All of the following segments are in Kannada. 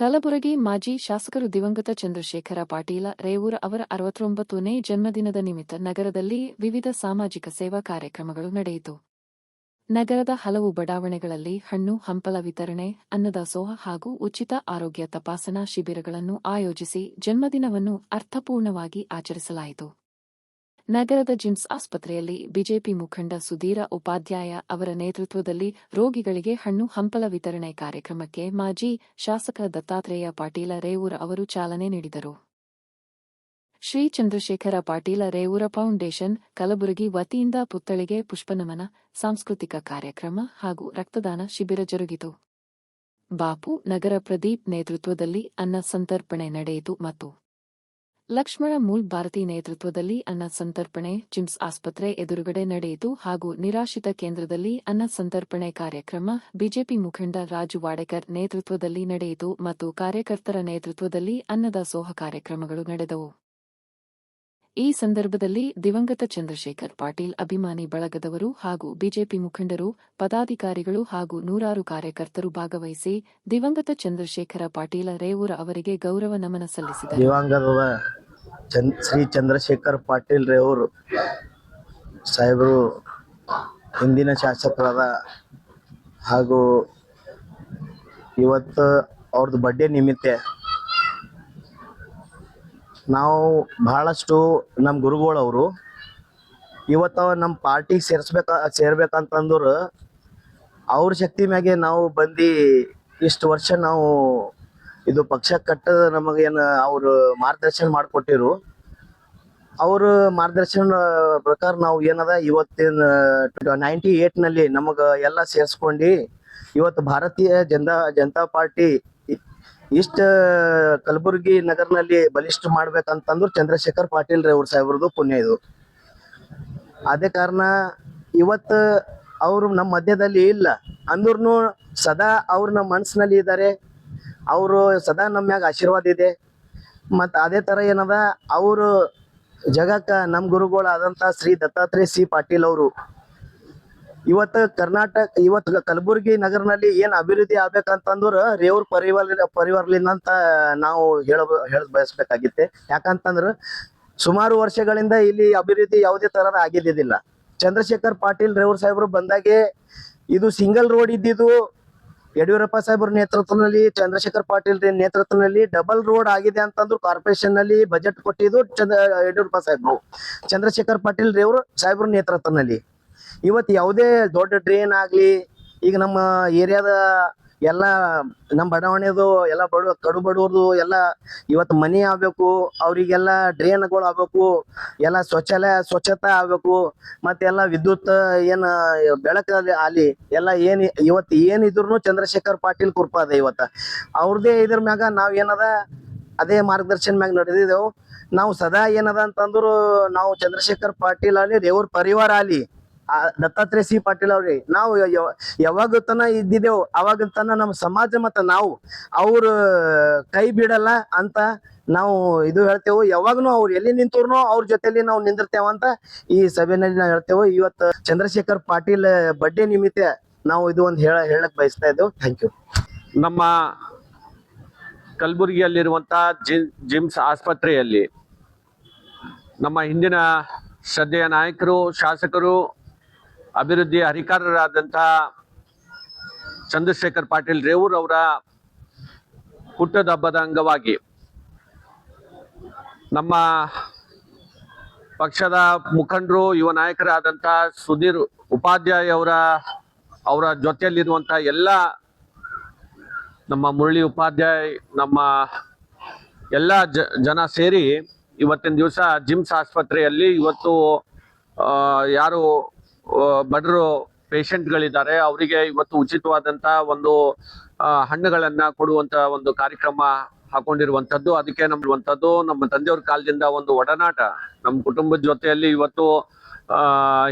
ಕಲಬುರಗಿ ಮಾಜಿ ಶಾಸಕರು ದಿವಂಗತ ಚಂದ್ರಶೇಖರ ಪಾಟೀಲ ರೇವೂರ ಅವರ 69ನೇ ಜನ್ಮದಿನದ ನಿಮಿತ್ತ ನಗರದಲ್ಲಿ ವಿವಿಧ ಸಾಮಾಜಿಕ ಸೇವಾ ಕಾರ್ಯಕ್ರಮಗಳು ನಡೆಯಿತು. ನಗರದ ಹಲವು ಬಡಾವಣೆಗಳಲ್ಲಿ ಹಣ್ಣು ಹಂಪಲ ವಿತರಣೆ, ಅನ್ನದಾಸೋಹ ಹಾಗೂ ಉಚಿತ ಆರೋಗ್ಯ ತಪಾಸಣಾ ಶಿಬಿರಗಳನ್ನು ಆಯೋಜಿಸಿ ಜನ್ಮದಿನವನ್ನು ಅರ್ಥಪೂರ್ಣವಾಗಿ ಆಚರಿಸಲಾಯಿತು. ನಗರದ ಜಿಮ್ಸ್ ಆಸ್ಪತ್ರೆಯಲ್ಲಿ ಬಿಜೆಪಿ ಮುಖಂಡ ಸುಧೀರ ಉಪಾಧ್ಯಾಯ ಅವರ ನೇತೃತ್ವದಲ್ಲಿ ರೋಗಿಗಳಿಗೆ ಹಣ್ಣು ಹಂಪಲ ವಿತರಣೆ ಕಾರ್ಯಕ್ರಮಕ್ಕೆ ಮಾಜಿ ಶಾಸಕ ದತ್ತಾತ್ರೇಯ ಪಾಟೀಲ ರೇವೂರ ಅವರು ಚಾಲನೆ ನೀಡಿದರು. ಶ್ರೀ ಚಂದ್ರಶೇಖರ ಪಾಟೀಲ ರೇವೂರ ಫೌಂಡೇಶನ್ ಕಲಬುರಗಿ ವತಿಯಿಂದ ಪುತ್ಥಳಿಗೆ ಪುಷ್ಪನಮನ, ಸಾಂಸ್ಕೃತಿಕ ಕಾರ್ಯಕ್ರಮ ಹಾಗೂ ರಕ್ತದಾನ ಶಿಬಿರ ಜರುಗಿತು. ಬಾಪು ನಗರ ಪ್ರದೀಪ್ ನೇತೃತ್ವದಲ್ಲಿ ಅನ್ನ ಸಂತರ್ಪಣೆ ನಡೆಯಿತು ಮತ್ತು ಲಕ್ಷ್ಮಣ ಮೂಲ್ ಭಾರತಿ ನೇತೃತ್ವದಲ್ಲಿ ಅನ್ನ ಸಂತರ್ಪಣೆ ಜಿಮ್ಸ್ ಆಸ್ಪತ್ರೆ ಎದುರುಗಡೆ ನಡೆಯಿತು ಹಾಗೂ ನಿರಾಶ್ರಿತ ಕೇಂದ್ರದಲ್ಲಿ ಅನ್ನ ಸಂತರ್ಪಣೆ ಕಾರ್ಯಕ್ರಮ ಬಿಜೆಪಿ ಮುಖಂಡ ರಾಜು ವಾಡೇಕರ್ ನೇತೃತ್ವದಲ್ಲಿ ನಡೆಯಿತು ಮತ್ತು ಕಾರ್ಯಕರ್ತರ ನೇತೃತ್ವದಲ್ಲಿ ಅನ್ನದಾಸೋಹ ಕಾರ್ಯಕ್ರಮಗಳು ನಡೆದವು. ಈ ಸಂದರ್ಭದಲ್ಲಿ ದಿವಂಗತ ಚಂದ್ರಶೇಖರ್ ಪಾಟೀಲ್ ಅಭಿಮಾನಿ ಬಳಗದವರು ಹಾಗೂ ಬಿಜೆಪಿ ಮುಖಂಡರು, ಪದಾಧಿಕಾರಿಗಳು ಹಾಗೂ ನೂರಾರು ಕಾರ್ಯಕರ್ತರು ಭಾಗವಹಿಸಿ ದಿವಂಗತ ಚಂದ್ರಶೇಖರ ಪಾಟೀಲ ರೇವೂರ ಅವರಿಗೆ ಗೌರವ ನಮನ ಸಲ್ಲಿಸಿದರು. ಶ್ರೀ ಚಂದ್ರಶೇಖರ್ ಪಾಟೀಲ್ ರೇವೂರ್ ಸಾಹೇಬರು ಹಿಂದಿನ ಶಾಸಕರಾದ ಹಾಗೂ ಇವತ್ತು ಅವ್ರದ್ದು ಬರ್ಡೇ ನಿಮಿತ್ತ ನಾವು ಬಹಳಷ್ಟು ನಮ್ಮ ಗುರುಗಳು ಅವರು ಇವತ್ತು ನಮ್ಮ ಪಾರ್ಟಿ ಸೇರ್ಬೇಕಂತಂದ್ರು ಅವ್ರ ಶಕ್ತಿ ಮ್ಯಾಗೆ ನಾವು ಬಂದು ಇಷ್ಟು ವರ್ಷ ನಾವು ಇದು ಪಕ್ಷ ಕಟ್ಟದ ನಮಗೇನು ಅವರು ಮಾರ್ಗದರ್ಶನ ಮಾಡಿಕೊಟ್ಟಿರು. ಅವ್ರ ಮಾರ್ಗದರ್ಶನ ಪ್ರಕಾರ ನಾವು ಏನದ ಇವತ್ತಿನ 98ನಲ್ಲಿ ನಮಗ ಎಲ್ಲ ಸೇರಿಸ್ಕೊಂಡು ಇವತ್ತು ಭಾರತೀಯ ಜನತಾ ಪಾರ್ಟಿ ಇಷ್ಟ ಕಲಬುರಗಿ ನಗರನಲ್ಲಿ ಬಲಿಷ್ಠ ಮಾಡ್ಬೇಕಂತಂದ್ರು ಚಂದ್ರಶೇಖರ್ ಪಾಟೀಲ್ ರೇವೂರ್ ಸಾಹೇಬ್ರದ್ದು ಪುಣ್ಯ ಇದು. ಅದೇ ಕಾರಣ ಇವತ್ತು ಅವರು ನಮ್ಮ ಮಧ್ಯದಲ್ಲಿ ಇಲ್ಲ ಅಂದ್ರೂ ಸದಾ ಅವ್ರು ನಮ್ಮ ಮನಸ್ಸಿನಲ್ಲಿ ಇದ್ದಾರೆ. ಅವರು ಸದಾ ನಮ್ಮ ಮ್ಯಾಗ ಆಶೀರ್ವಾದ ಇದೆ. ಮತ್ತು ಅದೇ ಥರ ಏನದ ಅವರು ಜಗಕ್ಕೆ ನಮ್ಮ ಗುರುಗಳಾದಂಥ ಶ್ರೀ ದತ್ತಾತ್ರೇಯ ಸಿ ಪಾಟೀಲ್ ಅವರು ಇವತ್ತು ಕಲಬುರಗಿ ನಗರನಲ್ಲಿ ಏನು ಅಭಿವೃದ್ಧಿ ಆಗ್ಬೇಕಂತಂದ್ರೆ ರೇವೂರ್ ಪರಿವಾರಲಿಂದ ಅಂತ ನಾವು ಹೇಳ ಬಯಸ್ಬೇಕಾಗಿತ್ತೆ. ಯಾಕಂತಂದ್ರೆ ಸುಮಾರು ವರ್ಷಗಳಿಂದ ಇಲ್ಲಿ ಅಭಿವೃದ್ಧಿ ಯಾವುದೇ ಥರದ ಆಗಿದ್ದಿಲ್ಲ. ಚಂದ್ರಶೇಖರ್ ಪಾಟೀಲ್ ರೇವೂರ್ ಸಾಹೇಬರು ಬಂದಾಗೆ ಇದು ಸಿಂಗಲ್ ರೋಡ್ ಇದ್ದಿದ್ದು ಯಡಿಯೂರಪ್ಪ ಸಾಹೇಬ್ರ ನೇತೃತ್ವದಲ್ಲಿ, ಚಂದ್ರಶೇಖರ್ ಪಾಟೀಲ್ ನೇತೃತ್ವದಲ್ಲಿ ಡಬಲ್ ರೋಡ್ ಆಗಿದೆ ಅಂತಂದ್ರು ಕಾರ್ಪೊರೇಷನ್ ನಲ್ಲಿ ಬಜೆಟ್ ಕೊಟ್ಟಿದ್ದು ಯಡಿಯೂರಪ್ಪ ಸಾಹೇಬ್ರು, ಚಂದ್ರಶೇಖರ್ ಪಾಟೀಲ್ ರೇವೂರ್ ಸಾಹೇಬ್ರ ನೇತೃತ್ವದಲ್ಲಿ. ಇವತ್ತು ಯಾವುದೇ ದೊಡ್ಡ ಡ್ರೈನ್ ಆಗ್ಲಿ, ಈಗ ನಮ್ಮ ಏರಿಯಾದ ಎಲ್ಲ ನಮ್ಮ ಬಡಾವಣೆದು ಎಲ್ಲ ಕಡು ಬಡವ್ರದು ಎಲ್ಲ ಇವತ್ತು ಮನೆ ಆಗ್ಬೇಕು, ಅವರಿಗೆಲ್ಲ ಡ್ರೈನ್ಗಳು ಆಗ್ಬೇಕು, ಎಲ್ಲ ಸ್ವಚ್ಛತೆ ಆಗ್ಬೇಕು, ಮತ್ತೆಲ್ಲ ವಿದ್ಯುತ್ ಏನು ಬೆಳಕಲ್ಲಿ ಆಲಿ ಎಲ್ಲ ಇವತ್ತು ಏನಿದ್ರು ಚಂದ್ರಶೇಖರ್ ಪಾಟೀಲ್ ಕೃಪಾ ಅದ. ಇವತ್ತು ಅವ್ರದೇ ಇದ್ರ ಮ್ಯಾಗ ನಾವ್ ಏನದ ಅದೇ ಮಾರ್ಗದರ್ಶನ ಮ್ಯಾಗ ನಡೆದಿದ್ದೆವು. ನಾವು ಸದಾ ಏನದ ಅಂತಂದ್ರು ನಾವು ಚಂದ್ರಶೇಖರ್ ಪಾಟೀಲ್ ಅಲ್ಲಿ ರೇವೂರ್ ಪರಿವಾರ ಅಲ್ಲಿ ದತ್ತಾತ್ರೇಯ ಸಿ ಪಾಟೀಲ್ ಅವ್ರಿ ನಾವು ಯಾವಾಗ ತನ ಇದ್ದಿದ್ದೇವು ಅವಾಗ ತನ ನಮ್ಮ ಸಮಾಜ ಮತ್ತು ನಾವು ಅವ್ರ ಕೈ ಬಿಡಲ್ಲ ಅಂತ ನಾವು ಇದು ಹೇಳ್ತೇವೆ. ಯಾವಾಗನು ಅವ್ರು ಎಲ್ಲಿ ನಿಂತವ್ರು ಅವ್ರ ಜೊತೆಲಿ ನಾವು ನಿಂದಿರ್ತೇವ ಅಂತ ಈ ಸಭೆಯಲ್ಲಿ ನಾವು ಹೇಳ್ತೇವೆ. ಇವತ್ತು ಚಂದ್ರಶೇಖರ್ ಪಾಟೀಲ್ ಬರ್ಡೇ ನಿಮಿತ್ತ ನಾವು ಇದು ಒಂದು ಹೇಳಕ್ ಬಯಸ್ತಾ ಇದ್ದೇವೆ. Thank you. ನಮ್ಮ ಕಲಬುರಗಿಯಲ್ಲಿರುವಂತ ಜಿಮ್ಸ್ ಆಸ್ಪತ್ರೆಯಲ್ಲಿ ನಮ್ಮ ಹಿಂದಿನ ಶ್ರದ್ಧೆಯ ನಾಯಕರು, ಶಾಸಕರು, ಅಭಿವೃದ್ಧಿ ಹರಿಕಾರರಾದಂಥ ಚಂದ್ರಶೇಖರ್ ಪಾಟೀಲ್ ರೇವೂರ್ ಅವರ ಹುಟ್ಟದ ಹಬ್ಬದ ಅಂಗವಾಗಿ ನಮ್ಮ ಪಕ್ಷದ ಮುಖಂಡರು, ಯುವ ನಾಯಕರಾದಂಥ ಸುಧೀರ್ ಉಪಾಧ್ಯಾಯ ಅವರ ಜೊತೆಯಲ್ಲಿರುವಂಥ ಎಲ್ಲ ನಮ್ಮ ಮುರಳಿ ಉಪಾಧ್ಯಾಯ, ನಮ್ಮ ಎಲ್ಲ ಜನ ಸೇರಿ ಇವತ್ತಿನ ದಿವಸ ಜಿಮ್ಸ್ ಆಸ್ಪತ್ರೆಯಲ್ಲಿ ಇವತ್ತು ಯಾರು ಬಡರು ಪೇಷಂಟ್ಗಳಿದ್ದಾರೆ ಅವರಿಗೆ ಇವತ್ತು ಉಚಿತವಾದಂಥ ಒಂದು ಹಣ್ಣುಗಳನ್ನ ಕೊಡುವಂತ ಒಂದು ಕಾರ್ಯಕ್ರಮ ಹಾಕೊಂಡಿರುವಂಥದ್ದು. ಅದಕ್ಕೆ ನಮ್ಮ ತಂದೆಯವ್ರ ಕಾಲದಿಂದ ಒಂದು ಒಡನಾಟ ನಮ್ಮ ಕುಟುಂಬದ ಜೊತೆಯಲ್ಲಿ ಇವತ್ತು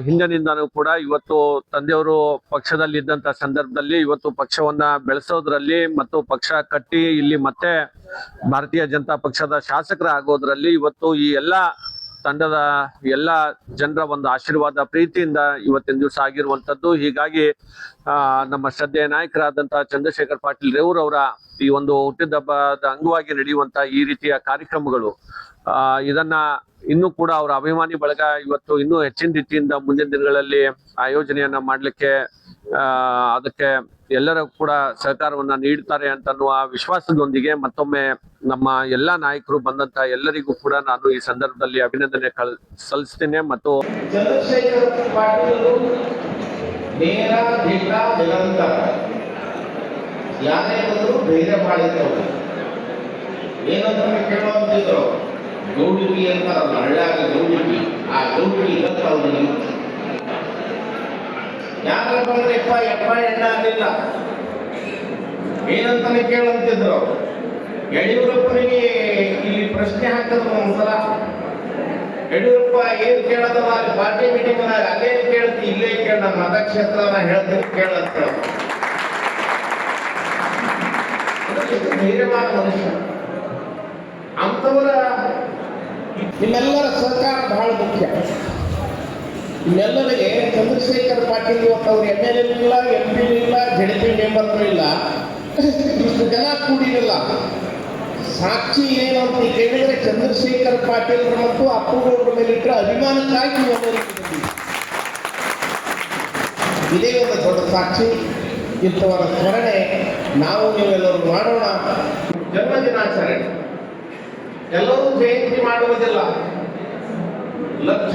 ಹಿಂದಿನಿಂದನೂ ಕೂಡ ಇವತ್ತು ತಂದೆಯವರು ಪಕ್ಷದಲ್ಲಿ ಇದ್ದಂತ ಸಂದರ್ಭದಲ್ಲಿ ಇವತ್ತು ಪಕ್ಷವನ್ನ ಬೆಳೆಸೋದ್ರಲ್ಲಿ ಮತ್ತು ಪಕ್ಷ ಕಟ್ಟಿ ಇಲ್ಲಿ ಮತ್ತೆ ಭಾರತೀಯ ಜನತಾ ಪಕ್ಷದ ಶಾಸಕರ ಆಗೋದ್ರಲ್ಲಿ ಇವತ್ತು ಈ ಎಲ್ಲ ತಂಡದ ಎಲ್ಲ ಜನರ ಒಂದು ಆಶೀರ್ವಾದ ಪ್ರೀತಿಯಿಂದ ಇವತ್ತಿನ ದಿವಸ ಆಗಿರುವಂತದ್ದು. ಹೀಗಾಗಿ ನಮ್ಮ ಶ್ರದ್ಧೆಯ ನಾಯಕರಾದಂತಹ ಚಂದ್ರಶೇಖರ್ ಪಾಟೀಲ್ ರೇವೂರವರ ಈ ಒಂದು ಹುಟ್ಟಿದಬ್ಬದ ಅಂಗವಾಗಿ ನಡೆಯುವಂತ ಈ ರೀತಿಯ ಕಾರ್ಯಕ್ರಮಗಳು ಇದನ್ನ ಇನ್ನೂ ಕೂಡ ಅವರ ಅಭಿಮಾನಿ ಬಳಗ ಇವತ್ತು ಇನ್ನೂ ಹೆಚ್ಚಿನ ರೀತಿಯಿಂದ ಮುಂದಿನ ದಿನಗಳಲ್ಲಿ ಆಯೋಜನೆಯನ್ನ ಮಾಡ್ಲಿಕ್ಕೆ ಅದಕ್ಕೆ ಎಲ್ಲರ ಕೂಡ ಸಹಕಾರವನ್ನ ನೀಡ್ತಾರೆ ಅಂತನ್ನುವ ವಿಶ್ವಾಸದೊಂದಿಗೆ ಮತ್ತೊಮ್ಮೆ ನಮ್ಮ ಎಲ್ಲಾ ನಾಯಕರು ಬಂದಂತ ಎಲ್ಲರಿಗೂ ಕೂಡ ನಾನು ಈ ಸಂದರ್ಭದಲ್ಲಿ ಅಭಿನಂದನೆ ಸಲ್ಲಿಸ್ತೇನೆ. ಮತ್ತು ಚಂದ್ರಶೇಖರ್ ಪಾಟೀಲ್ ನೇರ ದಿಟ್ಟ ನಿರಂತರ ಯಾರೇ ಬಂದರೂ ಧೈರ್ಯ ಮಾಡಿದ್ದವರು ಏನಂತ ಕೇಳುವಂತಿದ್ರು. ಗೌಡಿಗೆ ಅಂತಾರಲ್ಲ, ಹಳ್ಳ್ಯಾಗ ಗೌಡಿಗೆ, ಆ ಗೌಡಿಗೆ ಇವತ್ತು ಅವನಿಗೆ ಯಾರ ಬಂದ್ರೆ ಎಪ್ಪ ಎಣ್ಣ ಆಗಲಿಲ್ಲ ಏನಂತಾನೆ ಕೇಳುವಂತಿದ್ರು. ಯಡಿಯೂರಪ್ಪನಿಗೆ ಇಲ್ಲಿ ಪ್ರಶ್ನೆ ಹಾಕಿದ್ರು ಒಂದ್ಸಲ. ಯಡಿಯೂರಪ್ಪ ಏನ್ ಕೇಳೋದಲ್ಲ ಅಲ್ಲಿ ಪಾರ್ಟಿ ಮೀಟಿಂಗ್ ಅಲ್ಲೇ ಕೇಳ್ತಿ ಇಲ್ಲೇ ಕೇಳ ನಮ್ಮ ಮತಕ್ಷೇತ್ರ ಹೇಳ್ತೀನಿ ಕೇಳಂತ. ಧೈರ್ಯವಾದ ಮನುಷ್ಯ. ಅಂಥವರ ನಿಮ್ಮೆಲ್ಲರ ಸಹಕಾರ ಬಹಳ ಮುಖ್ಯ. ನಿಮ್ಮೆಲ್ಲರಿಗೆ ಚಂದ್ರಶೇಖರ್ ಪಾಟೀಲ್ ಇವತ್ತವ್ರು MLA ಇಲ್ಲ, MP ಇಲ್ಲ, ZP ಮೆಂಬರ್ಗಳು ಇಲ್ಲ, ಇಷ್ಟು ಜನ ಕೂಡಿರಲ್ಲ. ಸಾಕ್ಷಿ ಏನು ಅಂತ ಕೇಳಿದ್ರೆ ಚಂದ್ರಶೇಖರ್ ಪಾಟೀಲ್ ಮತ್ತು ಅಪ್ಪುಗೌಡರ ಮೇಲಿಟ್ಟರೆ ಅಭಿಮಾನಕ್ಕಾಗಿ ಇದೇ ಒಂದು ದೊಡ್ಡ ಸಾಕ್ಷಿ. ಇಂಥವರ ಸ್ಮರಣೆ ನಾವು ನೀವೆಲ್ಲರೂ ಮಾಡೋಣ. ಜನ್ಮದಿನಾಚರಣೆ ಎಲ್ಲರೂ ಜಯಂತಿ ಮಾಡುವುದಿಲ್ಲ. ಲಕ್ಷ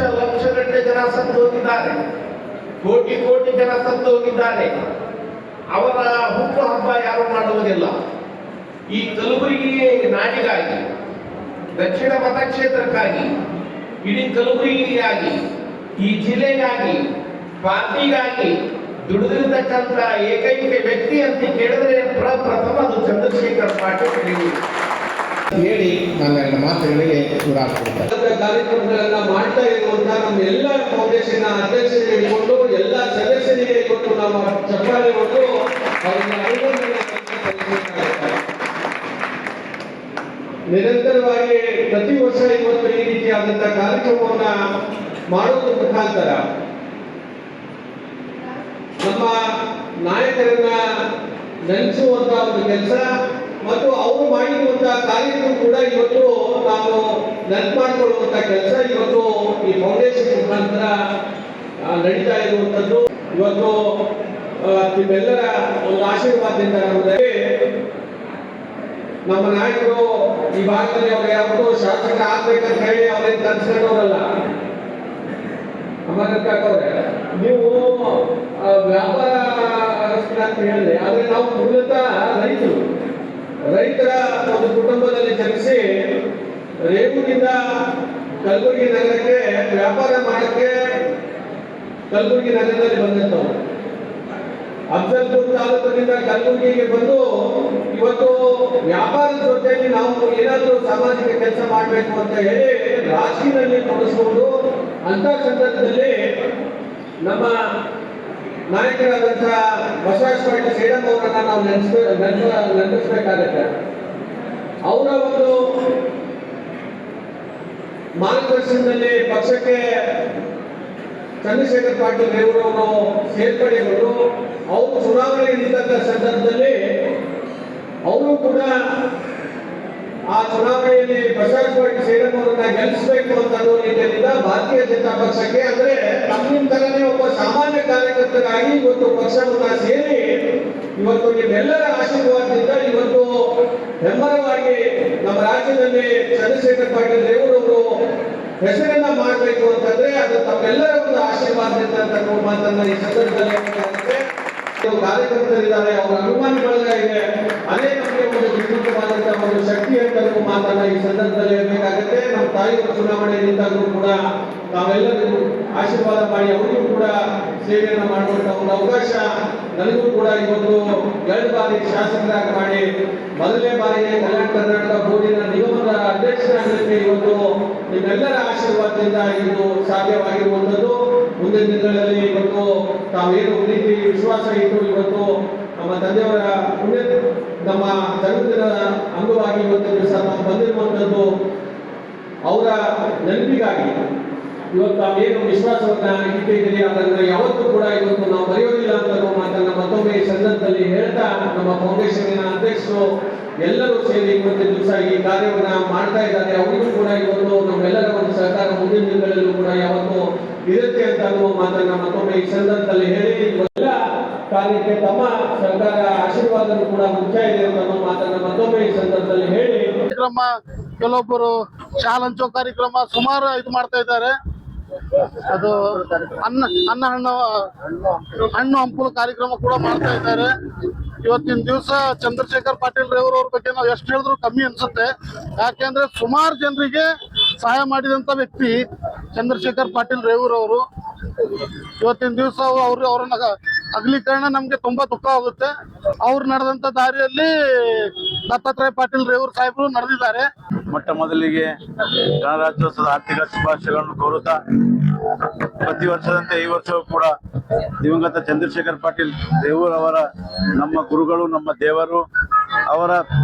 ಗಟ್ಟಲೆ ಜನ ಸತ್ತು ಹೋಗಿದ್ದಾರೆ, ಕೋಟಿ ಜನ ಸತ್ತು ಹೋಗಿದ್ದಾರೆ. ಅವರ ಹುಟ್ಟು ಹಬ್ಬ ಯಾರು ಮಾಡುವುದಿಲ್ಲ. ಈ ಕಲಬುರಗಿ ನಾಡಿಗಾಗಿ, ದಕ್ಷಿಣ ಮತಕ್ಷೇತ್ರಕ್ಕಾಗಿ, ಇಡೀ ಕಲಬುರಗಿಗಾಗಿ, ಈ ಜಿಲ್ಲೆಗಾಗಿ, ಪಾರ್ಟಿಗಾಗಿ ದುಡಿದಿರ್ತಕ್ಕಂಥ ಏಕೈಕ ವ್ಯಕ್ತಿ ಅಂತ ಕೇಳಿದ್ರೆ ಪ್ರಥಮ ಅದು ಚಂದ್ರಶೇಖರ್ ಪಾಟೀಲ್ ಹೇಳಿ ನನ್ನ ಮಾತುಗಳಿಗೆ ಕಾರ್ಯಕ್ರಮಗಳನ್ನ ಮಾಡ್ತಾ ಇರುವಂತಹ ನಮ್ಮ ಎಲ್ಲ ಫೌಂಡೇಶನ್ ಅಧ್ಯಕ್ಷರಿಗೆ ಹಿಡಿಕೊಂಡು ಎಲ್ಲ ಸದಸ್ಯರಿಗೆ ಇವತ್ತು ನಮ್ಮ ಚಪ್ಪಾಳೆ ಕೊಟ್ಟು ಅವರಿಗೆ ಅಭಿನಂದನೆ ನಿರಂತರವಾಗಿ ಪ್ರತಿ ವರ್ಷ ಇವತ್ತು ಈ ರೀತಿಯಾದಂತಹ ಕಾರ್ಯಕ್ರಮವನ್ನ ಮಾಡುವುದರ ಮುಖಾಂತರ ನಮ್ಮ ನಾಯಕರನ್ನ ನೆನೆಸುವಂತ ಒಂದು ಕೆಲಸ ಮತ್ತು ಅವರು ಮಾಡಿರುವಂತಹ ಕಾರ್ಯಕ್ರಮ ಕೂಡ ಇವತ್ತು ನಾವು ನೆನಪು ಮಾಡಿಕೊಳ್ಳುವಂತ ಕೆಲಸ ಇವತ್ತು ಈ ಫೌಂಡೇಶನ್ ಮುಖಾಂತರ ನಡೀತಾ ಇರುವಂತದ್ದು. ಇವತ್ತು ನಿಮ್ಮೆಲ್ಲರ ಒಂದು ಆಶೀರ್ವಾದದಿಂದ ನಮ್ಮ ನಾಯಕರು ಈ ಭಾಗದಲ್ಲಿ ಅವರು ಯಾವತ್ತೂ ಶಾಸಕ ಆಗ್ಬೇಕಂತ ಹೇಳಿ ಅವ್ರೇನು ಕನ್ಸ್ಕೊಂಡವರಲ್ಲ. ಅಮರಕವ್ರೆ, ನೀವು ವ್ಯಾಪಾರ ಅಂತ ಹೇಳಿದ್ರೆ, ಆದ್ರೆ ನಾವು ಮೂಲತಃ ರೈತರ ಒಂದು ಕುಟುಂಬದಲ್ಲಿ ಜನಿಸಿ ರೇವೂರಿನಿಂದ ಕಲಬುರಗಿ ನಗರಕ್ಕೆ ವ್ಯಾಪಾರ ಮಾಡಕ್ಕೆ ಕಲಬುರಗಿ ನಗರದಲ್ಲಿ ಬಂದಂತವ್ರು. ಅಫಜಲ್ಪುರ ತಾಲೂಕಿನಿಂದ ಕಲಬುರಗಿಗೆ ಬಂದು ಇವತ್ತು ವ್ಯಾಪಾರದ ಜೊತೆಯಲ್ಲಿ ನಾವು ಏನಾದರೂ ಸಾಮಾಜಿಕ ಕೆಲಸ ಮಾಡಬೇಕು ಅಂತ ಹೇಳಿ ರಾಜಕೀಯದಲ್ಲಿ ತೊಡಗಿಸಿಕೊಂಡು ಅಂತ ಸಂದರ್ಭದಲ್ಲಿ ನಮ್ಮ ನಾಯಕರಾದಂತಹ ಬಸವರಾಜ ಪಾಟೀಲ್ ಸೇಡಂ ಅವರನ್ನ ನಾವು ನೆನಪಿಸಬೇಕಾಗತ್ತೆ. ಅವರ ಒಂದು ಮಾರ್ಗದರ್ಶನದಲ್ಲಿ ಪಕ್ಷಕ್ಕೆ ಚಂದ್ರಶೇಖರ್ ಪಾಟೀಲ್ ರೇವೂರವರು ಸೇರ್ಪಡೆಗೊಂಡು ಅವರು ಚುನಾವಣೆ ನಿಂತ ಸಂದರ್ಭದಲ್ಲಿ ಅವರು ಕೂಡ ಆ ಚುನಾವಣೆಯಲ್ಲಿ ಬಸವರಾಜ ಪಾಟೀಲ್ ಸೇಡಂ ಅವರನ್ನ ಗೆಲ್ಲಿಸಬೇಕು ಅಂತ ಅನ್ನೋ ರೀತಿಯಿಂದ ಭಾರತೀಯ ಜನತಾ ಪಕ್ಷಕ್ಕೆ, ಅಂದ್ರೆ ನಮ್ಮ ತರನೇ ಒಬ್ಬ ಸಾಮಾನ್ಯ ಕಾರ್ಯಕರ್ತರಾಗಿ ಇವತ್ತು ಪಕ್ಷವನ್ನ ಸೇರಿ ಇವತ್ತು ನಿಮ್ಮೆಲ್ಲರ ಆಶೀರ್ವಾದದಿಂದ ಇವತ್ತು ಹೆಮ್ಮರವಾಗಿ ನಮ್ಮ ರಾಜ್ಯದಲ್ಲಿ ಚಂದ್ರಶೇಖರ್ ಪಾಟೀಲ್ ರೇವೂರವರು ಹೆಸರನ್ನ ಮಾಡಬೇಕು ಅಂತಂದ್ರೆ ಅದು ತಮ್ಮೆಲ್ಲರ ಒಂದು ಆಶೀರ್ವಾದದಿಂದ ಅಂತ ಮಾತನ್ನ ಈ ಸಂದರ್ಭದಲ್ಲಿ ಕಾರ್ಯಕರ್ತರಿದ್ದಾರೆ, ಅವರ ಅಭಿಮಾನಿ ಬಳಗ ಇದೆ, ಅದೇ ನಮಗೆ ಒಂದು ವಿಸ್ತೃತವಾದಂತಹ ಒಂದು ಶಕ್ತಿ ಅಂತ ಮಾತನ್ನ ಈ ಸಂದರ್ಭದಲ್ಲಿ ಹೇಳಬೇಕಾಗುತ್ತೆ. ನಮ್ಮ ತಾಯಿಯವರು ಚುನಾವಣೆ ನಿಂತಾಗೂ ಕೂಡ ತಾವೆಲ್ಲರಿಗೂ ಆಶೀರ್ವಾದ ಮಾಡಿ ಅವರಿಗೂ ಕೂಡ ಸೇವೆಯನ್ನು ಮಾಡುವಂತಹ ಒಂದು ಅವಕಾಶ ನನಗೂ ಕೂಡ ಇವತ್ತು 2 ಬಾರಿ ಶಾಸಕರಾಗಿ ಮಾಡಿ ಮೊದಲನೇ ಬಾರಿಗೆ ಕಲ್ಯಾಣ ಕರ್ನಾಟಕ ಬೋರ್ಡಿನ ನಿಗಮದ ಅಧ್ಯಕ್ಷರಾಗಲಿಕ್ಕೆ ಇವತ್ತು ನಿಮ್ಮೆಲ್ಲರ ಆಶೀರ್ವಾದದಿಂದ ಇದು ಸಾಧ್ಯವಾಗಿರುವಂಥದ್ದು. ಮುಂದಿನ ದಿನಗಳಲ್ಲಿ ಇವತ್ತು ತಾವೇನು ಪ್ರೀತಿ ವಿಶ್ವಾಸ ಇಟ್ಟು ಇವತ್ತು ನಮ್ಮ ತಂದೆಯವರ ಪುಣ್ಯ ನಮ್ಮ ಜನ್ಮದಿನದ ಅಂಗವಾಗಿ ಇವತ್ತು ದಿವಸ ನಾವು ಬಂದಿರುವಂಥದ್ದು ಅವರ ನೆನಪಿಗಾಗಿ ಇವತ್ತು ತಾವೇನು ವಿಶ್ವಾಸವನ್ನ ಇಟ್ಟಿದ್ದೀರಿ ಅದನ್ನ ಯಾವತ್ತೂ ಕೂಡ ಇವತ್ತು ನಾವು ಮರೆಯೋದಿಲ್ಲ ಅಂತ ಮಾತನ್ನ ಮತ್ತೊಮ್ಮೆ ಈ ಸಂದರ್ಭದಲ್ಲಿ ಹೇಳ್ತಾ ನಮ್ಮ ಫೌಂಡೇಶನ್ ಅಧ್ಯಕ್ಷರು ಎಲ್ಲರೂ ಸೇರಿ ಇವತ್ತಿನ ದಿವಸ ಈ ಕಾರ್ಯವನ್ನ ಮಾಡ್ತಾ ಇದ್ದಾರೆ. ಅವರಿಗೂ ಕೂಡ ಇವತ್ತು ನಮ್ಮೆಲ್ಲರ ಒಂದು ಸಹಕಾರ ಮುಂದಿನ ದಿನಗಳಲ್ಲೂ ಕೂಡ ಯಾವತ್ತು ಇರುತ್ತೆ ಅಂತ ಅನ್ನುವ ಮಾತನ್ನ ಮತ್ತೊಮ್ಮೆ ಈ ಸಂದರ್ಭದಲ್ಲಿ ಹೇಳಿ ಎಲ್ಲ ಕಾರ್ಯಕ್ಕೆ ತಮ್ಮ ಸರ್ಕಾರ ಆಶೀರ್ವಾದನೂ ಕೂಡ ಮುಖ್ಯ ಇದೆ ಅಂತ ಅನ್ನೋ ಮಾತನ್ನ ಮತ್ತೊಮ್ಮೆ ಈ ಸಂದರ್ಭದಲ್ಲಿ ಹೇಳಿ ಕಾರ್ಯಕ್ರಮ ಕೆಲವೊಬ್ಬರು ಚಾಲಂಚೋ ಕಾರ್ಯಕ್ರಮ ಸುಮಾರು ಇದು ಮಾಡ್ತಾ ಇದ್ದಾರೆ. ಅದು ಹಣ್ಣು ಹಂಪಲು ಕಾರ್ಯಕ್ರಮ ಕೂಡ ಮಾಡ್ತಾ ಇದ್ದಾರೆ. ಇವತ್ತಿನ ದಿವಸ ಚಂದ್ರಶೇಖರ್ ಪಾಟೀಲ್ ರೇವೂರ್ ಬಗ್ಗೆ ನಾವು ಎಷ್ಟು ಹೇಳಿದ್ರು ಕಮ್ಮಿ ಅನ್ಸುತ್ತೆ. ಯಾಕೆಂದ್ರೆ ಸುಮಾರು ಜನರಿಗೆ ಸಹಾಯ ಮಾಡಿದಂತ ವ್ಯಕ್ತಿ ಚಂದ್ರಶೇಖರ್ ಪಾಟೀಲ್ ರೇವೂರ್ ಅವರು. ಇವತ್ತಿನ ದಿವಸ ಅವ್ರನ್ನ ಅಗಲೀಕರಣ ನಮ್ಗೆ ತುಂಬಾ ದುಃಖ ಆಗುತ್ತೆ. ಅವ್ರು ನಡೆದಂತ ದಾರಿಯಲ್ಲಿ ದತ್ತಾತ್ರೇಯ ಪಾಟೀಲ್ ರೇವೂರ್ ಸಾಹೇಬರು ನಡೆದಿದ್ದಾರೆ. ಮೊಟ್ಟ ಮೊದಲಿಗೆ ಗಣರಾಜ್ಯೋತ್ಸವದ ಆರ್ಥಿಕ ಶುಭಾಶಯಗಳನ್ನು ಕೋರುತ್ತಾ ಪ್ರತಿ ವರ್ಷದಂತೆ ಈ ವರ್ಷವೂ ಕೂಡ ದಿವಂಗತ ಚಂದ್ರಶೇಖರ್ ಪಾಟೀಲ್ ರೇವೂರ್ ಅವರ ನಮ್ಮ ಗುರುಗಳು, ನಮ್ಮ ದೇವರು, ಅವರ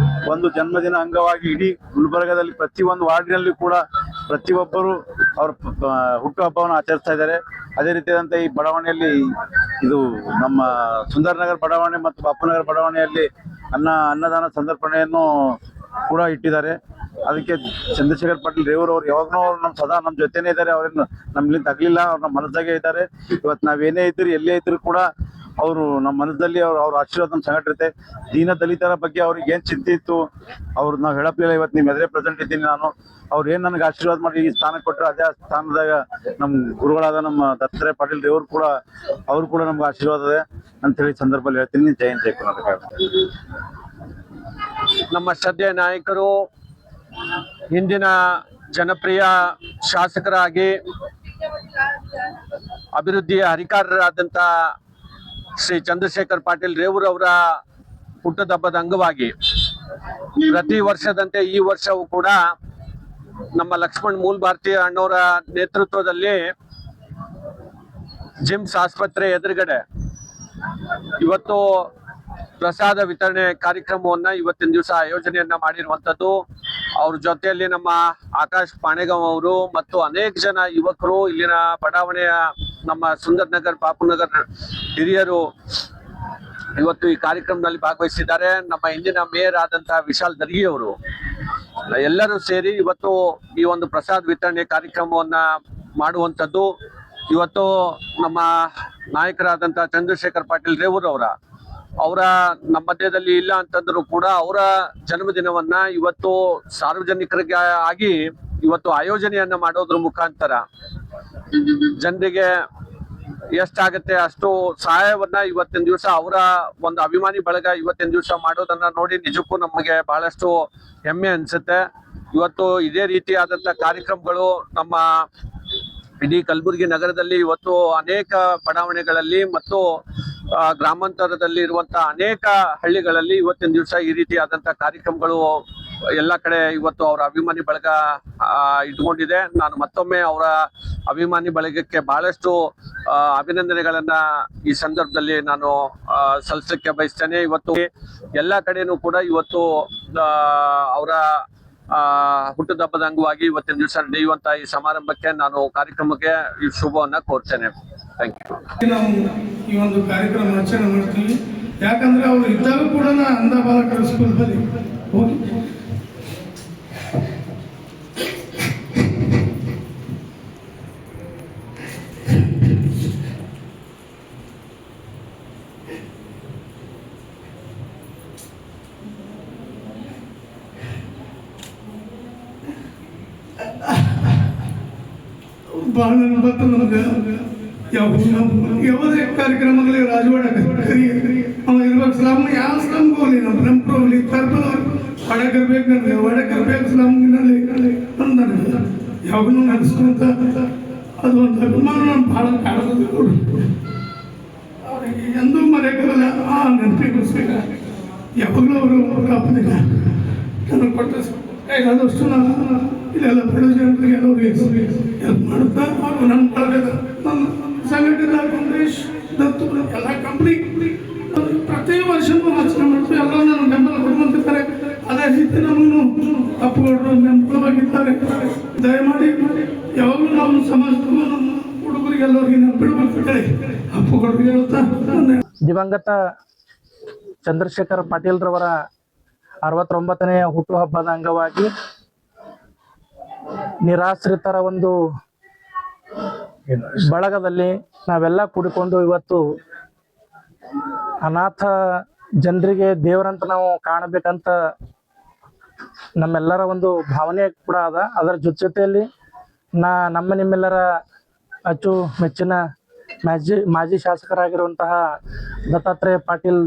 ಒಂದು ಜನ್ಮದಿನ ಅಂಗವಾಗಿ ಇಡೀ ಗುಲ್ಬರ್ಗದಲ್ಲಿ ಪ್ರತಿಯೊಂದು ವಾರ್ಡಿನಲ್ಲಿ ಕೂಡ ಪ್ರತಿಯೊಬ್ಬರು ಅವರ ಹುಟ್ಟುಹಬ್ಬವನ್ನು ಆಚರಿಸ್ತಾ ಇದ್ದಾರೆ. ಅದೇ ರೀತಿಯಾದಂತೆ ಈ ಬಡಾವಣೆಯಲ್ಲಿ ಇದು ನಮ್ಮ ಸುಂದರ್ ನಗರ್ ಬಡಾವಣೆ ಮತ್ತು ಬಾಪುನಗರ ಬಡಾವಣೆಯಲ್ಲಿ ಅನ್ನದಾನ ಸಂದರ್ಪಣೆಯನ್ನು ಕೂಡ ಇಟ್ಟಿದ್ದಾರೆ. ಅದಕ್ಕೆ ಚಂದ್ರಶೇಖರ್ ಪಾಟೀಲ್ ರೇವೂರ್ ಅವರು ಯಾವಾಗಲೂ ನಮ್ಮ ಸದಾ ನಮ್ಮ ಜೊತೆನೇ ಇದ್ದಾರೆ. ಅವ್ರನ್ನ ನಮ್ಲಿಂದ ತಗಲಿಲ್ಲ, ಅವ್ರ ನಮ್ಮ ಮನಸ್ಸಾಗೆ ಇದ್ದಾರೆ. ಇವತ್ತು ನಾವೇನೇ ಇದ್ರು ಎಲ್ಲೇ ಇದ್ರು ಕೂಡ ಅವರು ನಮ್ಮ ಮನಸ್ಸಲ್ಲಿ ಅವ್ರ ಆಶೀರ್ವಾದ ನಮ್ಮ ಸಂಘಟಿರುತ್ತೆ. ದೀನ ದಲಿತರ ಬಗ್ಗೆ ಅವ್ರಿಗೆ ಏನ್ ಚಿಂತೆ ಇತ್ತು ಅವ್ರು ನಾವು ಹೇಳಪ್ಲಿಲ್ಲ. ಇವತ್ತು ನಿಮ್ಮ ಎದುರೇ ಪ್ರೆಸೆಂಟ್ ಇದ್ದೀನಿ ನಾನು. ಅವ್ರು ಏನ್ ನನಗೆ ಆಶೀರ್ವಾದ ಮಾಡಿ ಈ ಸ್ಥಾನ ಕೊಟ್ಟರು ಅದೇ ಸ್ಥಾನದಾಗ ನಮ್ಮ ಗುರುಗಳಾದ ನಮ್ಮ ದತ್ತಾತ್ರೇಯ ಪಾಟೀಲ್ ರೇವೂರ್ ಕೂಡ ಅವ್ರು ಕೂಡ ನಮ್ಗೆ ಆಶೀರ್ವಾದ ಇದೆ ಅಂತ ಹೇಳಿ ಸಂದರ್ಭದಲ್ಲಿ ಹೇಳ್ತೀನಿ. ಜೈ ಹಿಂದ್, ಜೈ ಕರ್ನಾಟಕ. ನಮ್ಮ ಶ್ರದ್ಧೆಯ ನಾಯಕರು, ಹಿಂದಿನ ಜನಪ್ರಿಯ ಶಾಸಕರಾಗಿ ಅಭಿವೃದ್ಧಿಯ ಹರಿಕಾರರಾದಂತ ಶ್ರೀ ಚಂದ್ರಶೇಖರ್ ಪಾಟೀಲ್ ರೇವೂರ್ ಅವರ ಹುಟ್ಟುಹಬ್ಬದ ಅಂಗವಾಗಿ ಪ್ರತಿ ವರ್ಷದಂತೆ ಈ ವರ್ಷವೂ ಕೂಡ ನಮ್ಮ ಲಕ್ಷ್ಮಣ್ ಮೂಲ್ ಭಾರತೀಯ ಅಣ್ಣವರ ನೇತೃತ್ವದಲ್ಲಿ ಜಿಮ್ಸ್ ಆಸ್ಪತ್ರೆ ಎದುರುಗಡೆ ಇವತ್ತು ಪ್ರಸಾದ ವಿತರಣೆ ಕಾರ್ಯಕ್ರಮವನ್ನ ಇವತ್ತಿನ ದಿವಸ ಆಯೋಜನೆಯನ್ನ ಮಾಡಿರುವಂತದ್ದು. ಅವ್ರ ಜೊತೆಯಲ್ಲಿ ನಮ್ಮ ಆಕಾಶ್ ಪಾಣೆಗಾಂವ್ ಅವರು ಮತ್ತು ಅನೇಕ ಜನ ಯುವಕರು, ಇಲ್ಲಿನ ಬಡಾವಣೆಯ ನಮ್ಮ ಸುಂದರ್ ನಗರ್, ಬಾಪುನಗರ್ ಹಿರಿಯರು ಇವತ್ತು ಈ ಕಾರ್ಯಕ್ರಮದಲ್ಲಿ ಭಾಗವಹಿಸಿದ್ದಾರೆ. ನಮ್ಮ ಇಂದಿನ ಮೇಯರ್ ಆದಂತಹ ವಿಶಾಲ್ ದರ್ಗಿ ಅವರು ಎಲ್ಲರೂ ಸೇರಿ ಇವತ್ತು ಈ ಒಂದು ಪ್ರಸಾದ ವಿತರಣೆ ಕಾರ್ಯಕ್ರಮವನ್ನ ಮಾಡುವಂತದ್ದು. ಇವತ್ತು ನಮ್ಮ ನಾಯಕರಾದಂತ ಚಂದ್ರಶೇಖರ್ ಪಾಟೀಲ್ ರೇವೂರ್ ಅವರ ನಮ್ಮ ಮಧ್ಯದಲ್ಲಿ ಇಲ್ಲ ಅಂತಂದ್ರು ಕೂಡ ಅವರ ಜನ್ಮದಿನವನ್ನ ಇವತ್ತು ಸಾರ್ವಜನಿಕರಿಗೆ ಆಗಿ ಇವತ್ತು ಆಯೋಜನೆಯನ್ನ ಮಾಡೋದ್ರ ಮುಖಾಂತರ ಜನರಿಗೆ ಎಷ್ಟಾಗತ್ತೆ ಅಷ್ಟು ಸಹಾಯವನ್ನ ಇವತ್ತಿನ ದಿವಸ ಅವರ ಒಂದು ಅಭಿಮಾನಿ ಬಳಗ ಇವತ್ತಿನ ದಿವಸ ಮಾಡೋದನ್ನ ನೋಡಿ ನಿಜಕ್ಕೂ ನಮಗೆ ಬಹಳಷ್ಟು ಹೆಮ್ಮೆ ಅನ್ಸುತ್ತೆ. ಇವತ್ತು ಇದೇ ರೀತಿಯಾದಂತ ಕಾರ್ಯಕ್ರಮಗಳು ನಮ್ಮ ಇಡೀ ಕಲಬುರಗಿ ನಗರದಲ್ಲಿ ಇವತ್ತು ಅನೇಕ ಬಡಾವಣೆಗಳಲ್ಲಿ ಮತ್ತು ಗ್ರಾಮಾಂತರದಲ್ಲಿ ಇರುವಂತಹ ಅನೇಕ ಹಳ್ಳಿಗಳಲ್ಲಿ ಇವತ್ತಿನ ದಿವಸ ಈ ರೀತಿಯಾದಂತ ಕಾರ್ಯಕ್ರಮಗಳು ಎಲ್ಲ ಕಡೆ ಇವತ್ತು ಅವರ ಅಭಿಮಾನಿ ಬಳಗ ಇಟ್ಕೊಂಡಿದೆ. ನಾನು ಮತ್ತೊಮ್ಮೆ ಅವರ ಅಭಿಮಾನಿ ಬಳಗಕ್ಕೆ ಬಹಳಷ್ಟು ಅಭಿನಂದನೆಗಳನ್ನ ಈ ಸಂದರ್ಭದಲ್ಲಿ ನಾನು ಸಲ್ಲಿಸಲಿಕ್ಕೆ ಬಯಸ್ತೇನೆ. ಇವತ್ತು ಎಲ್ಲ ಕಡೆನೂ ಕೂಡ ಇವತ್ತು ಅವರ ಹುಟ್ಟುಹಬ್ಬದ ಅಂಗವಾಗಿ ಇವತ್ತಿನ ದಿವಸ ನಡೆಯುವಂತ ಈ ಸಮಾರಂಭಕ್ಕೆ ನಾನು ಕಾರ್ಯಕ್ರಮಕ್ಕೆ ಈ ಶುಭವನ್ನ ಕೋರ್ತೇನೆ. Thank you. ನಾವು ಈ ಒಂದು ಕಾರ್ಯಕ್ರಮ ಆಚರಣೆ ಮಾಡ್ತೀವಿ. ಯಾಕಂದ್ರೆ ಅವರು ಇದ್ದಾಗ ಕೂಡ ಅಂಧ ಬಾಲಕರ ಸ್ಕೂಲ್ನಲ್ಲಿ ಹೋಗಿ ಭಾಳ ನೆನಪತ್ತು ನಮ್ಗೆ. ಯಾವುದೇ ಕಾರ್ಯಕ್ರಮಗಳಿಗೆ ರಾಜವಾಡ ಕರಿ ಅವ ಇರ್ಬೇಕು. ಸ್ಲಮ್ ಯಾವ ಸ್ಲಮ್ಗೆ ಹೋಗ್ಲಿ, ನಮ್ಮ ಹೋಗ್ಲಿ, ಕರ್ಬಲ್ ಒಡಗಿರ್ಬೇಕು, ನನಗೆ ಒಡಗಿರ್ಬೇಕು ಸ್ಲಮ್ನಲ್ಲಿ ನನಗೆ ಯಾವಾಗಲೂ ನಡೆಸ್ಕೊಂತ ಅದು ಒಂದು ಅಭಿಮಾನ ನಾನು ಭಾಳ ಕಾಣೋದು. ಅವ್ರಿಗೆ ಎಂದೂ ಮರೆಯೋಕ್ಕಾಗಲ್ಲ. ಆ ನೆನಪಿಗೋಸ್ಕರ ಯಾವಾಗಲೂ ಅವರು ಕಾಪದಿಲ್ಲ ನನಗೆ ಕೊಟ್ಟ ಕೈಲಾದಷ್ಟು ನಾನು ಇಲ್ಲೆಲ್ಲ ಬಡ ಜನರಿಗೆ ಎಲ್ಲರಿಗೆ ಹೆಲ್ಪ್ ಮಾಡುತ್ತಾ ಹಾಗೂ ನನ್ನ ಬಳಗದ ನನ್ನ ಸಂಘಟನೆ ಕಾಂಗ್ರೆಸ್ ದತ್ತು ಎಲ್ಲ ಕಂಪ್ನಿ ಪ್ರತಿ ವರ್ಷವೂ ಆಚರಣೆ ಮಾಡ್ತೀವಿ. ಎಲ್ಲ ನನ್ನ ಬೆಂಬಲ ಕೊಡುವಂತಿರ್ತಾರೆ. ಅದೇ ರೀತಿ ನಮ್ಮನ್ನು ಅಪ್ಪುಗೌಡರು ನೆನಪುವಾಗಿದ್ದಾರೆ. ದಯಮಾಡಿ ಯಾವಾಗಲೂ ನಾವು ಸಮಾಜಕ್ಕೂ ನಮ್ಮ ಹುಡುಗರಿಗೆಲ್ಲರಿಗೆ ನೆನಪಿಡಬೇಕು ಹೇಳಿ ಅಪ್ಪುಗೌಡರು ಹೇಳುತ್ತಾ ದಿವಂಗತ ಚಂದ್ರಶೇಖರ್ ಪಾಟೀಲ್ ರವರ 69ನೇ ಹುಟ್ಟುಹಬ್ಬದ ಅಂಗವಾಗಿ ನಿರಾಶ್ರಿತರ ಒಂದು ಬಳಗದಲ್ಲಿ ನಾವೆಲ್ಲ ಕೂಡಿಕೊಂಡು ಇವತ್ತು ಅನಾಥ ಜನರಿಗೆ ದೇವರಂತ ನಾವು ಕಾಣಬೇಕಂತ ನಮ್ಮೆಲ್ಲರ ಒಂದು ಭಾವನೆ ಕೂಡ ಅದ. ಅದರ ಜೊತೆಯಲ್ಲಿ ನಮ್ಮ ನಿಮ್ಮೆಲ್ಲರ ಅಚ್ಚು ಮೆಚ್ಚಿನ ಮಾಜಿ ಶಾಸಕರಾಗಿರುವಂತಹ ದತ್ತಾತ್ರೇಯ ಪಾಟೀಲ್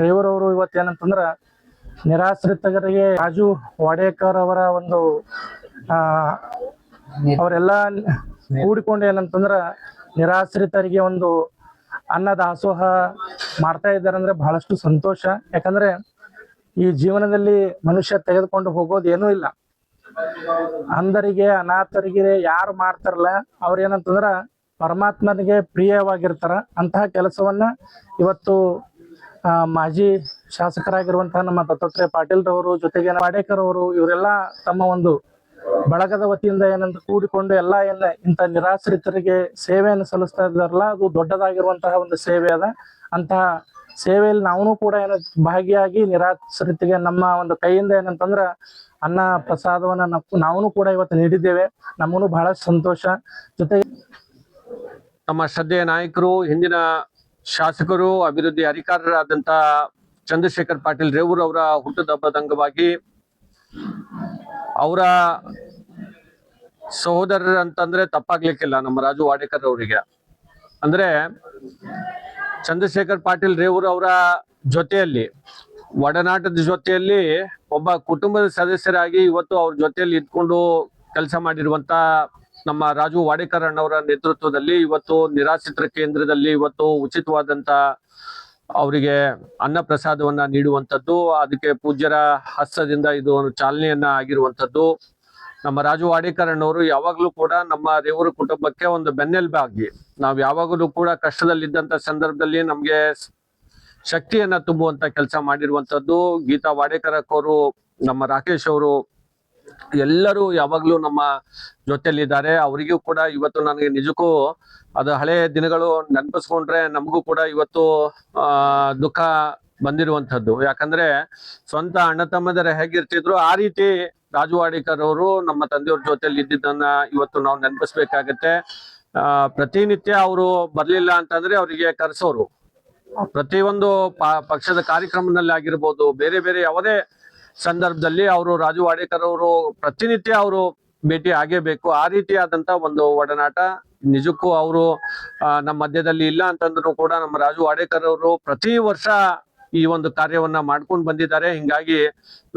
ರೇವೂರವರು ಇವತ್ತೇನಂತಂದ್ರ ನಿರಾಶ್ರಿತರಿಗೆ ರಾಜು ವಾಡೇಕರ್ ಅವರ ಒಂದು ಅವರೆಲ್ಲ ಕೂಡಿಕೊಂಡು ಏನಂತಂದ್ರ ನಿರಾಶ್ರಿತರಿಗೆ ಒಂದು ಅನ್ನದಾಸೋಹ ಮಾಡ್ತಾ ಇದ್ದಾರೆ ಅಂದ್ರೆ ಬಹಳಷ್ಟು ಸಂತೋಷ. ಯಾಕಂದ್ರೆ ಈ ಜೀವನದಲ್ಲಿ ಮನುಷ್ಯ ತೆಗೆದುಕೊಂಡು ಹೋಗೋದು ಏನೂ ಇಲ್ಲ. ಅಂಧರಿಗೆ ಅನಾಥರಿಗೆ ಯಾರು ಮಾಡ್ತಾರಲ್ಲ ಅವ್ರೇನಂತಂದ್ರ ಪರಮಾತ್ಮನಿಗೆ ಪ್ರಿಯವಾಗಿರ್ತಾರ. ಅಂತಹ ಕೆಲಸವನ್ನ ಇವತ್ತು ಮಾಜಿ ಶಾಸಕರಾಗಿರುವಂತಹ ನಮ್ಮ ದತ್ತಾತ್ರೇಯ ಪಾಟೀಲ್ ರವರು ಜೊತೆಗೆ ವಾಡೇಕರ್ ಅವರು ಇವರೆಲ್ಲ ತಮ್ಮ ಒಂದು ಬಳಗದ ವತಿಯಿಂದ ಏನಂತ ಕೂಡಿಕೊಂಡು ಎಲ್ಲ ಇಂಥ ನಿರಾಶ್ರಿತರಿಗೆ ಸೇವೆಯನ್ನು ಸಲ್ಲಿಸ್ತಾ ಇದ್ದಾರಲ್ಲ, ಅದು ದೊಡ್ಡದಾಗಿರುವಂತಹ ಒಂದು ಸೇವೆ ಅದ. ಅಂತಹ ಸೇವೆಯಲ್ಲಿ ನಾವು ಕೂಡ ಭಾಗಿಯಾಗಿ ನಿರಾಶ್ರಿತಿಗೆ ನಮ್ಮ ಒಂದು ಕೈಯಿಂದ ಏನಂತಂದ್ರ ಅನ್ನ ಪ್ರಸಾದವನ್ನ ನಾವು ಕೂಡ ಇವತ್ತು ನೀಡಿದ್ದೇವೆ. ನಮಗೂ ಬಹಳ ಸಂತೋಷ. ಜೊತೆಗೆ ನಮ್ಮ ಶ್ರದ್ಧೆಯ ನಾಯಕರು, ಹಿಂದಿನ ಶಾಸಕರು, ಅಭಿವೃದ್ಧಿ ಅಧಿಕಾರರಾದಂತ ಚಂದ್ರಶೇಖರ್ ಪಾಟೀಲ್ ರೇವೂರ್ ಅವರ ಹುಟ್ಟುದ ಹಬ್ಬದ ಅಂಗವಾಗಿ ಅವರ ಸಹೋದರರು ಅಂತಂದ್ರೆ ತಪ್ಪಾಗ್ಲಿಕ್ಕಿಲ್ಲ ನಮ್ಮ ರಾಜು ವಾಡೇಕರ್ ಅವರಿಗೆ. ಅಂದ್ರೆ ಚಂದ್ರಶೇಖರ್ ಪಾಟೀಲ್ ರೇವೂರ್ ಅವರ ಜೊತೆಯಲ್ಲಿ, ಒಡನಾಟದ ಜೊತೆಯಲ್ಲಿ ಒಬ್ಬ ಕುಟುಂಬದ ಸದಸ್ಯರಾಗಿ ಇವತ್ತು ಅವ್ರ ಜೊತೆಯಲ್ಲಿ ಇದ್ಕೊಂಡು ಕೆಲಸ ಮಾಡಿರುವಂತ ನಮ್ಮ ರಾಜು ವಾಡೇಕರ್ ಅಣ್ಣವರ ನೇತೃತ್ವದಲ್ಲಿ ಇವತ್ತು ನಿರಾಶ್ರಿತರ ಕೇಂದ್ರದಲ್ಲಿ ಇವತ್ತು ಉಚಿತವಾದಂತ ಅವರಿಗೆ ಅನ್ನ ಪ್ರಸಾದವನ್ನ ನೀಡುವಂಥದ್ದು, ಅದಕ್ಕೆ ಪೂಜ್ಯರ ಹಸ್ತದಿಂದ ಇದು ಒಂದು ಚಾಲನೆಯನ್ನ ಆಗಿರುವಂಥದ್ದು. ನಮ್ಮ ರಾಜು ವಾಡೇಕರ್ ಅಣ್ಣವರು ಯಾವಾಗ್ಲೂ ಕೂಡ ನಮ್ಮ ರೇವೂರು ಕುಟುಂಬಕ್ಕೆ ಒಂದು ಬೆನ್ನೆಲುಬಾಗಿ, ನಾವು ಯಾವಾಗಲೂ ಕೂಡ ಕಷ್ಟದಲ್ಲಿದ್ದಂತ ಸಂದರ್ಭದಲ್ಲಿ ನಮ್ಗೆ ಶಕ್ತಿಯನ್ನ ತುಂಬುವಂತ ಕೆಲಸ ಮಾಡಿರುವಂತದ್ದು. ಗೀತಾ ವಾಡೇಕರ್ ಅವರು, ನಮ್ಮ ರಾಕೇಶ್ ಅವರು ಎಲ್ಲರೂ ಯಾವಾಗ್ಲೂ ನಮ್ಮ ಜೊತೆಯಲ್ಲಿದ್ದಾರೆ. ಅವರಿಗೂ ಕೂಡ ಇವತ್ತು ನನಗೆ ನಿಜಕ್ಕೂ ಅದು ಹಳೆ ದಿನಗಳು ನೆನಪಿಸ್ಕೊಂಡ್ರೆ ನಮಗೂ ಕೂಡ ಇವತ್ತು ದುಃಖ ಬಂದಿರುವಂತದ್ದು. ಯಾಕಂದ್ರೆ ಸ್ವಂತ ಅಣ್ಣ ತಮ್ಮದರ ಹೇಗಿರ್ತಿದ್ರು ಆ ರೀತಿ ರಾಜು ವಾಡೇಕರ್ ಅವರು ನಮ್ಮ ತಂದೆಯವ್ರ ಜೊತೆಯಲ್ಲಿ ಇದ್ದಿದ್ದನ್ನ ಇವತ್ತು ನಾವು ನೆನಪಿಸ್ಬೇಕಾಗತ್ತೆ. ಪ್ರತಿನಿತ್ಯ ಅವರು ಬರ್ಲಿಲ್ಲ ಅಂತಂದ್ರೆ ಅವರಿಗೆ ಕರೆಸೋರು. ಪ್ರತಿಯೊಂದು ಪಕ್ಷದ ಕಾರ್ಯಕ್ರಮದಲ್ಲಿ ಆಗಿರ್ಬೋದು, ಬೇರೆ ಬೇರೆ ಯಾವುದೇ ಸಂದರ್ಭದಲ್ಲಿ ಅವರು ರಾಜು ವಾಡೇಕರ್ ಅವರು ಪ್ರತಿನಿತ್ಯ ಅವರು ಭೇಟಿ ಆಗೇಬೇಕು. ಆ ರೀತಿಯಾದಂತ ಒಂದು ಒಡನಾಟ ನಿಜಕ್ಕೂ ಅವರು ನಮ್ಮ ಮಧ್ಯದಲ್ಲಿ ಇಲ್ಲ ಅಂತಂದ್ರು ಕೂಡ ನಮ್ಮ ರಾಜು ವಾಡೇಕರ್ ಅವರು ಪ್ರತಿ ವರ್ಷ ಈ ಒಂದು ಕಾರ್ಯವನ್ನ ಮಾಡ್ಕೊಂಡು ಬಂದಿದ್ದಾರೆ. ಹಿಂಗಾಗಿ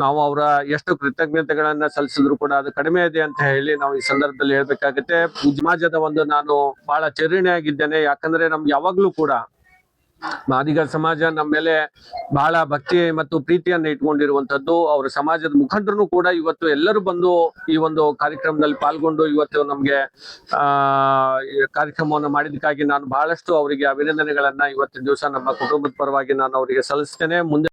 ನಾವು ಅವರ ಎಷ್ಟು ಕೃತಜ್ಞತೆಗಳನ್ನ ಸಲ್ಲಿಸಿದ್ರು ಕೂಡ ಅದು ಕಡಿಮೆ ಇದೆ ಅಂತ ಹೇಳಿ ನಾವು ಈ ಸಂದರ್ಭದಲ್ಲಿ ಹೇಳ್ಬೇಕಾಗತ್ತೆ. ಸಮಾಜದ ಒಂದು ನಾನು ಬಹಳ ಚಿರಣಿಯಾಗಿದ್ದೇನೆ. ಯಾಕಂದ್ರೆ ನಮ್ಗೆ ಯಾವಾಗ್ಲೂ ಕೂಡ ಮಾದಿಗ ಸಮಾಜ ನಮ್ಮ ಮೇಲೆ ಬಹಳ ಭಕ್ತಿ ಮತ್ತು ಪ್ರೀತಿಯನ್ನ ಇಟ್ಕೊಂಡಿರುವಂತದ್ದು. ಅವರ ಸಮಾಜದ ಮುಖಂಡರು ಕೂಡ ಇವತ್ತು ಎಲ್ಲರೂ ಬಂದು ಈ ಒಂದು ಕಾರ್ಯಕ್ರಮದಲ್ಲಿ ಪಾಲ್ಗೊಂಡು ಇವತ್ತು ನಮ್ಗೆ ಕಾರ್ಯಕ್ರಮವನ್ನು ಮಾಡಿದಕ್ಕಾಗಿ ನಾನು ಬಹಳಷ್ಟು ಅವರಿಗೆ ಅಭಿನಂದನೆಗಳನ್ನ ಇವತ್ತಿನ ದಿವಸ ನಮ್ಮ ಕುಟುಂಬದ ಪರವಾಗಿ ನಾನು ಅವರಿಗೆ ಸಲ್ಲಿಸ್ತೇನೆ. ಮುಂದೆ